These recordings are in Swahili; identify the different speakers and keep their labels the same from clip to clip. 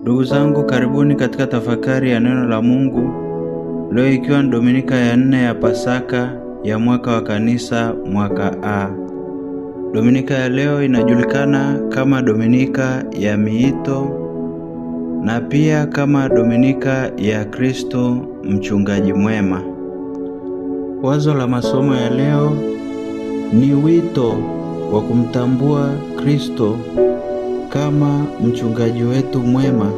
Speaker 1: Ndugu zangu, karibuni katika tafakari ya neno la Mungu. Leo ikiwa ni Dominika ya 4 ya Pasaka ya mwaka wa kanisa, mwaka A. Dominika ya leo inajulikana kama Dominika ya Miito na pia kama Dominika ya Kristo mchungaji mwema. Wazo la masomo ya leo ni wito wa kumtambua Kristo kama mchungaji wetu mwema,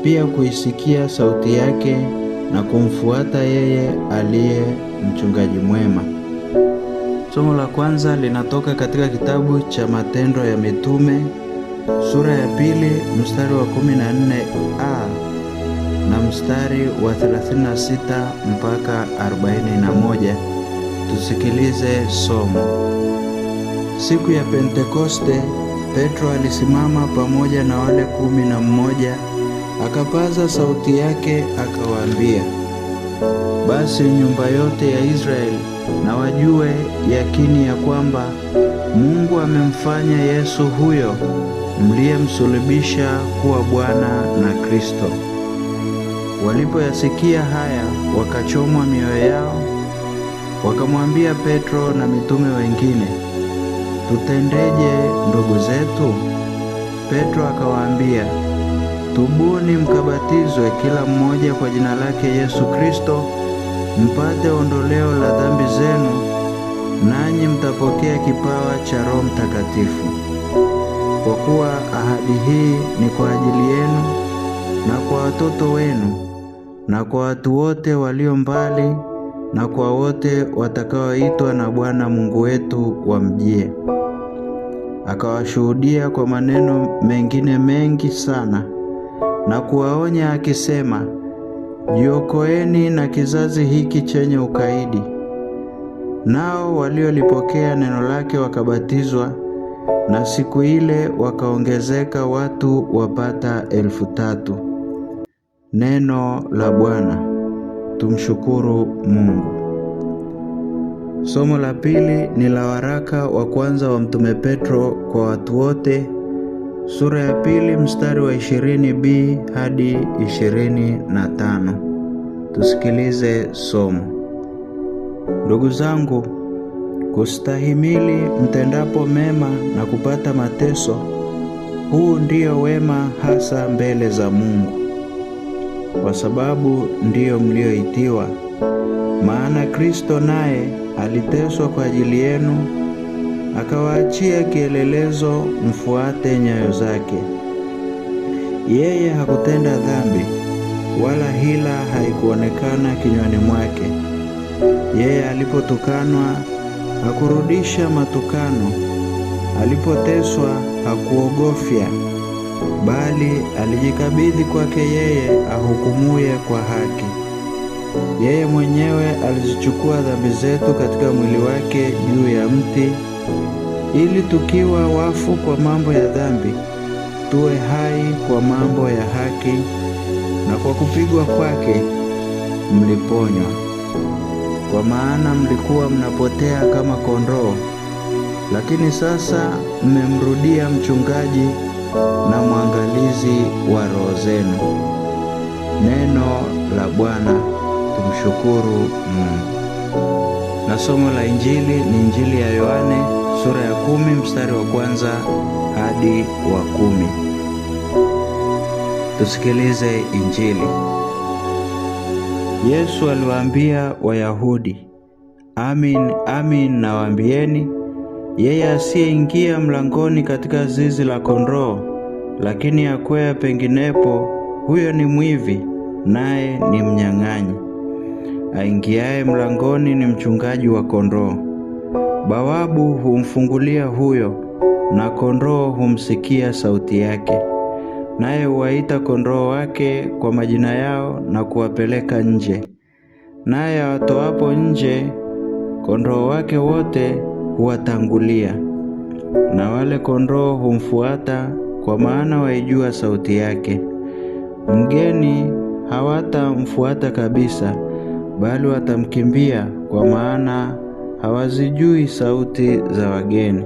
Speaker 1: pia kuisikia sauti yake na kumfuata yeye aliye mchungaji mwema. Somo la kwanza linatoka katika kitabu cha Matendo ya Mitume sura ya 2 mstari wa 14a na mstari wa 36 mpaka 41. Tusikilize somo. Siku ya Pentekoste, Petro alisimama pamoja na wale 11, akapaza sauti yake akawaambia, basi nyumba yote ya Israeli na wajue yakini ya kwamba Mungu amemfanya Yesu huyo mliyemsulubisha kuwa Bwana na Kristo. Walipoyasikia haya, wakachomwa mioyo yao, wakamwambia Petro na mitume wengine, tutendeje ndugu zetu? Petro akawaambia, tubuni mkabatizwe kila mmoja kwa jina lake Yesu Kristo, mpate ondoleo la dhambi zenu, nanyi mtapokea kipawa cha Roho Mtakatifu. Kwa kuwa ahadi hii ni kwa ajili yenu na kwa watoto wenu na kwa watu wote walio mbali na kwa wote watakaoitwa na Bwana Mungu wetu wamjie. Akawashuhudia kwa maneno mengine mengi sana na kuwaonya akisema, jiokoeni na kizazi hiki chenye ukaidi. Nao waliolipokea neno lake wakabatizwa, na siku ile wakaongezeka watu wapata 3,000. Neno la Bwana. Tumshukuru Mungu. Somo la pili ni la waraka wa kwanza wa Mtume Petro kwa watu wote, sura ya 2 mstari wa 20b hadi 25. Tusikilize somo. Ndugu zangu, kustahimili mtendapo mema na kupata mateso, huu ndio wema hasa mbele za Mungu, kwa sababu ndiyo mlioitiwa. Maana Kristo naye aliteswa kwa ajili yenu, akawaachia kielelezo mfuate nyayo zake. Yeye hakutenda dhambi, wala hila haikuonekana kinywani mwake. Yeye alipotukanwa hakurudisha matukano, alipoteswa hakuogofya, bali alijikabidhi kwake yeye ahukumuye kwa haki. Yeye mwenyewe alizichukua dhambi zetu katika mwili wake juu ya mti, ili tukiwa wafu kwa mambo ya dhambi, tuwe hai kwa mambo ya haki, na kwa kupigwa kwake mliponywa. Kwa maana mlikuwa mnapotea kama kondoo, lakini sasa mmemrudia mchungaji na mwangalizi wa roho zenu. Neno la Bwana. Tumshukuru Mungu. Na somo la Injili ni Injili ya Yohane sura ya 10 mstari wa 1 hadi wa 10. Tusikilize Injili. Yesu aliwaambia Wayahudi, amin, amin nawaambieni, yeye asiyeingia mlangoni katika zizi la kondoo, lakini akwea penginepo, huyo ni mwivi, naye ni mnyang'anyi. Aingiaye mlangoni ni mchungaji wa kondoo. Bawabu humfungulia huyo, na kondoo humsikia sauti yake. Naye huwaita kondoo wake kwa majina yao na kuwapeleka nje. Naye awatoapo nje, kondoo wake wote huwatangulia. Na wale kondoo humfuata, kwa maana waijua sauti yake. Mgeni hawatamfuata kabisa, bali watamkimbia, kwa maana hawazijui sauti za wageni.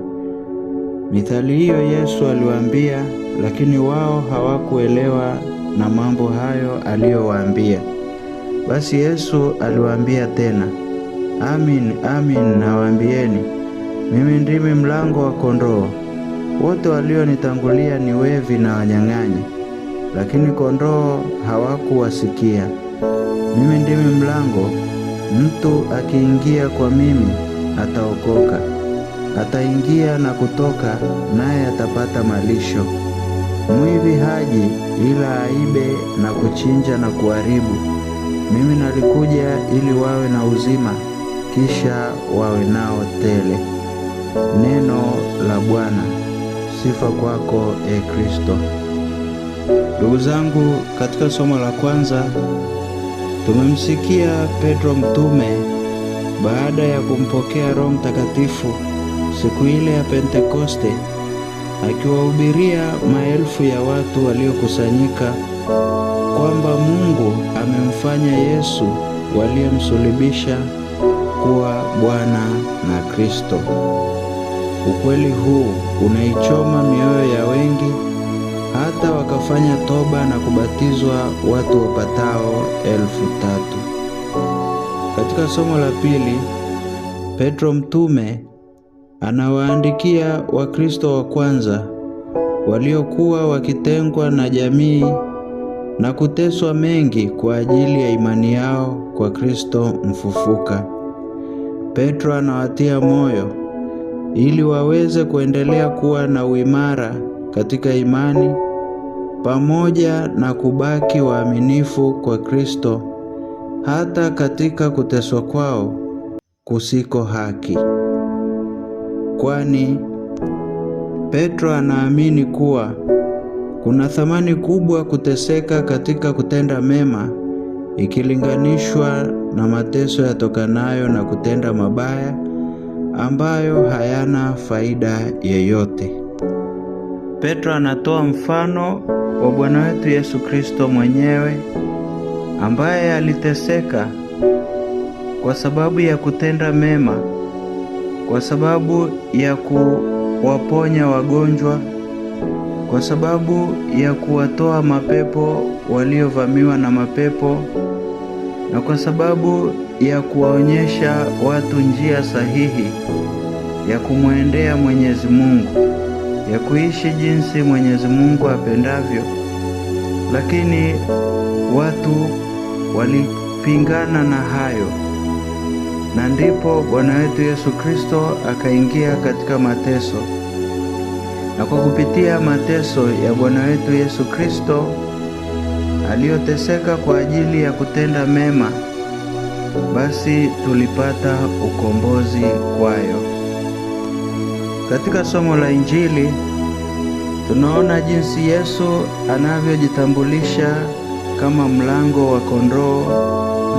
Speaker 1: Mithali hiyo Yesu aliwaambia, lakini wao hawakuelewa na mambo hayo aliyowaambia. Basi Yesu aliwaambia tena, amin, amin nawaambieni, mimi ndimi mlango wa kondoo. Wote walionitangulia ni wevi na wanyang'anyi, lakini kondoo hawakuwasikia. Mimi ndimi mlango, mtu akiingia kwa mimi ataokoka. Ataingia na kutoka, naye atapata malisho. Mwivi haji ila aibe na kuchinja na kuharibu. Mimi nalikuja ili wawe na uzima, kisha wawe nao tele. Neno la Bwana. Sifa kwako, Kristo. Ndugu zangu, katika somo la kwanza tumemsikia Petro mtume baada ya kumpokea Roho Mtakatifu siku ile ya Pentekoste, akiwahubiria maelfu ya watu waliokusanyika kwamba Mungu amemfanya Yesu waliyemsulubisha kuwa Bwana na Kristo. Ukweli huu unaichoma mioyo ya wengi, hata wakafanya toba na kubatizwa watu wapatao 3,000. Katika somo la pili, Petro mtume anawaandikia Wakristo wa kwanza waliokuwa wakitengwa na jamii na kuteswa mengi kwa ajili ya imani yao kwa Kristo mfufuka. Petro anawatia moyo ili waweze kuendelea kuwa na uimara katika imani pamoja na kubaki waaminifu kwa Kristo hata katika kuteswa kwao kusiko haki. Kwani Petro anaamini kuwa kuna thamani kubwa kuteseka katika kutenda mema ikilinganishwa na mateso yatokanayo na kutenda mabaya ambayo hayana faida yeyote. Petro anatoa mfano wa Bwana wetu Yesu Kristo mwenyewe ambaye aliteseka kwa sababu ya kutenda mema, kwa sababu ya kuwaponya wagonjwa, kwa sababu ya kuwatoa mapepo waliovamiwa na mapepo, na kwa sababu ya kuwaonyesha watu njia sahihi ya kumwendea Mwenyezi Mungu, ya kuishi jinsi Mwenyezi Mungu apendavyo. Lakini watu walipingana na hayo, na ndipo Bwana wetu Yesu Kristo akaingia katika mateso. Na kwa kupitia mateso ya Bwana wetu Yesu Kristo aliyoteseka kwa ajili ya kutenda mema, basi tulipata ukombozi kwayo. Katika somo la Injili tunaona jinsi Yesu anavyojitambulisha kama mlango wa kondoo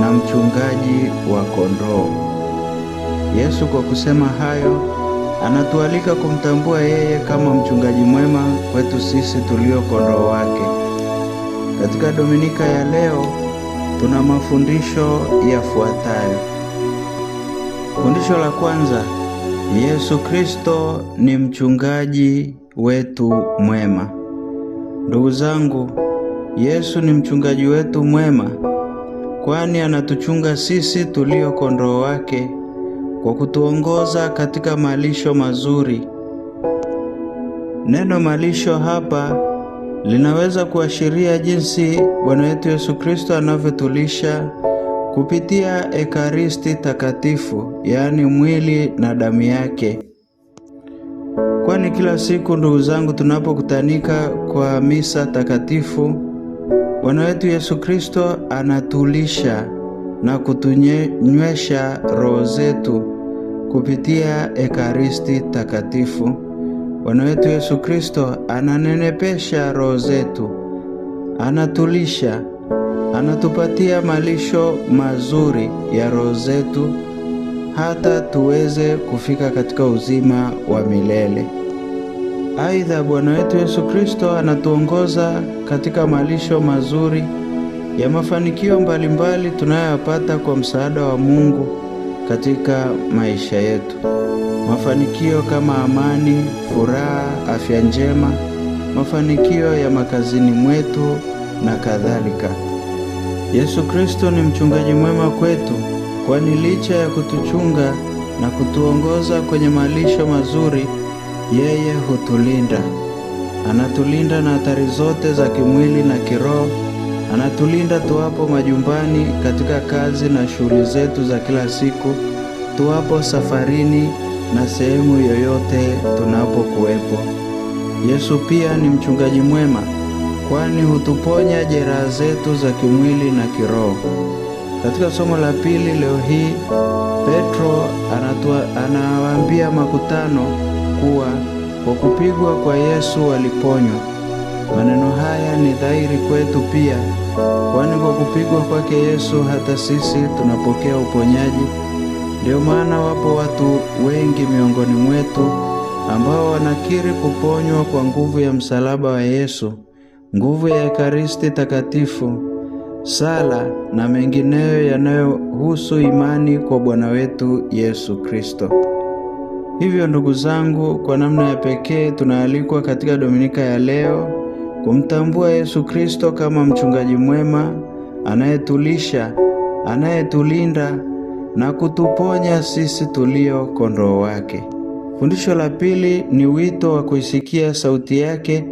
Speaker 1: na mchungaji wa kondoo. Yesu kwa kusema hayo anatualika kumtambua yeye kama mchungaji mwema kwetu sisi tulio kondoo wake. Katika Dominika ya leo tuna mafundisho yafuatayo. Fundisho la kwanza, Yesu Kristo ni mchungaji wetu mwema. Ndugu zangu, Yesu ni mchungaji wetu mwema, kwani anatuchunga sisi tulio kondoo wake kwa kutuongoza katika malisho mazuri. Neno malisho hapa linaweza kuashiria jinsi Bwana wetu Yesu Kristo anavyotulisha kupitia Ekaristi takatifu, yaani mwili na damu yake. Kwani kila siku, ndugu zangu, tunapokutanika kwa misa takatifu, Bwana wetu Yesu Kristo anatulisha na kutunywesha roho zetu kupitia Ekaristi takatifu. Bwana wetu Yesu Kristo ananenepesha roho zetu, anatulisha, anatupatia malisho mazuri ya roho zetu hata tuweze kufika katika uzima wa milele. Aidha, Bwana wetu Yesu Kristo anatuongoza katika malisho mazuri ya mafanikio mbalimbali tunayoyapata kwa msaada wa Mungu katika maisha yetu. mafanikio kama amani, furaha, afya njema, mafanikio ya makazini mwetu na kadhalika. Yesu Kristo ni mchungaji mwema kwetu, kwani licha ya kutuchunga na kutuongoza kwenye malisho mazuri, yeye hutulinda. Anatulinda na hatari zote za kimwili na kiroho. Anatulinda tuwapo majumbani, katika kazi na shughuli zetu za kila siku, tuwapo safarini na sehemu yoyote tunapokuwepo. Yesu pia ni mchungaji mwema, kwani hutuponya jeraha zetu za kimwili na kiroho. Katika somo la pili leo hii, Petro anawaambia makutano kuwa kwa kupigwa kwa Yesu waliponywa. Maneno haya ni dhahiri kwetu pia, kwani kwa kupigwa kwake Yesu hata sisi tunapokea uponyaji. Ndio maana wapo watu wengi miongoni mwetu ambao wanakiri kuponywa kwa nguvu ya msalaba wa Yesu, nguvu ya Ekaristi Takatifu, sala na mengineyo yanayohusu imani kwa Bwana wetu Yesu Kristo. Hivyo ndugu zangu, kwa namna ya pekee tunaalikwa katika Dominika ya leo kumtambua Yesu Kristo kama mchungaji mwema anayetulisha, anayetulinda na kutuponya sisi tulio kondoo wake. Fundisho la pili ni wito wa kuisikia sauti yake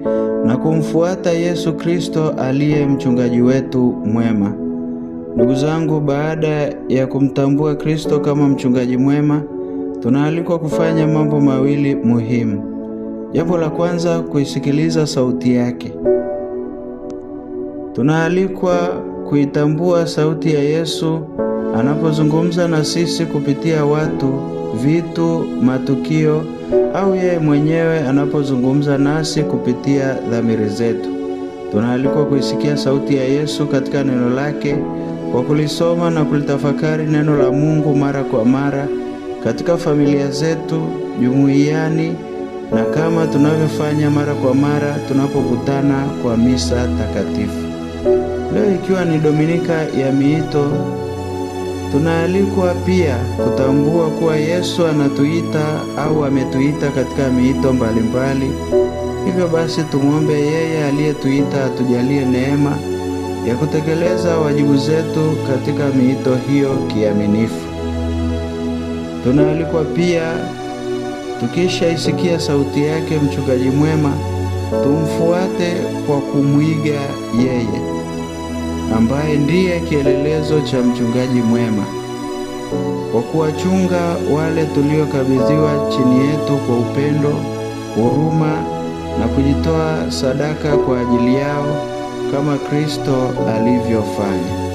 Speaker 1: na kumfuata Yesu Kristo aliye mchungaji wetu mwema. Ndugu zangu, baada ya kumtambua Kristo kama mchungaji mwema, tunaalikwa kufanya mambo mawili muhimu. Jambo la kwanza, kuisikiliza sauti yake. Tunaalikwa kuitambua sauti ya Yesu anapozungumza na sisi kupitia watu, vitu, matukio, au yeye mwenyewe anapozungumza nasi kupitia dhamiri zetu. Tunaalikwa kuisikia sauti ya Yesu katika neno lake kwa kulisoma na kulitafakari neno la Mungu mara kwa mara katika familia zetu, jumuiyani, na kama tunavyofanya mara kwa mara tunapokutana kwa misa takatifu. Leo ikiwa ni Dominika ya Miito, tunaalikwa pia kutambua kuwa Yesu anatuita au ametuita katika miito mbalimbali. Hivyo basi tumwombe yeye aliyetuita atujalie neema ya kutekeleza wajibu zetu katika miito hiyo kiaminifu. Tunaalikwa pia, tukishaisikia sauti yake mchungaji mwema, tumfuate kwa kumwiga yeye ambaye ndiye kielelezo cha mchungaji mwema, kwa kuwachunga wale tuliokabidhiwa chini yetu kwa upendo, huruma na kujitoa sadaka kwa ajili yao kama Kristo alivyofanya.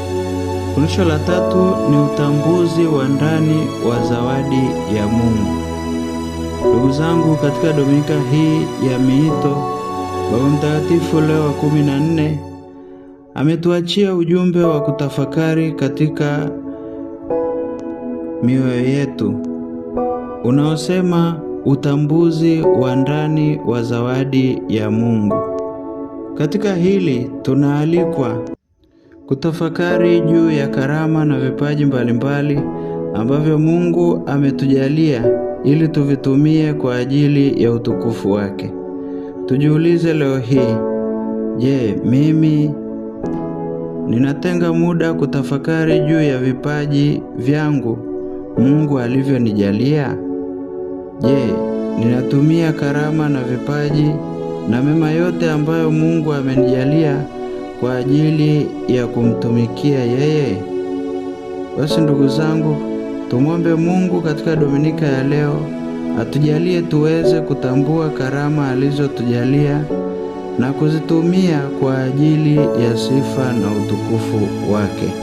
Speaker 1: Fundisho la tatu ni utambuzi wa ndani wa zawadi ya Mungu. Ndugu zangu, katika Dominika hii ya Miito, Baba Mtakatifu Leo wa 14 ametuachia ujumbe wa kutafakari katika mioyo yetu unaosema utambuzi wa ndani wa zawadi ya Mungu. Katika hili tunaalikwa kutafakari juu ya karama na vipaji mbalimbali ambavyo Mungu ametujalia ili tuvitumie kwa ajili ya utukufu wake. Tujiulize leo hii, je, mimi ninatenga muda kutafakari juu ya vipaji vyangu Mungu alivyonijalia? Je, ninatumia karama na vipaji na mema yote ambayo Mungu amenijalia kwa ajili ya kumtumikia yeye? Basi ndugu zangu, tumwombe Mungu katika Dominika ya leo atujalie tuweze kutambua karama alizotujalia na kuzitumia kwa ajili ya sifa na utukufu wake.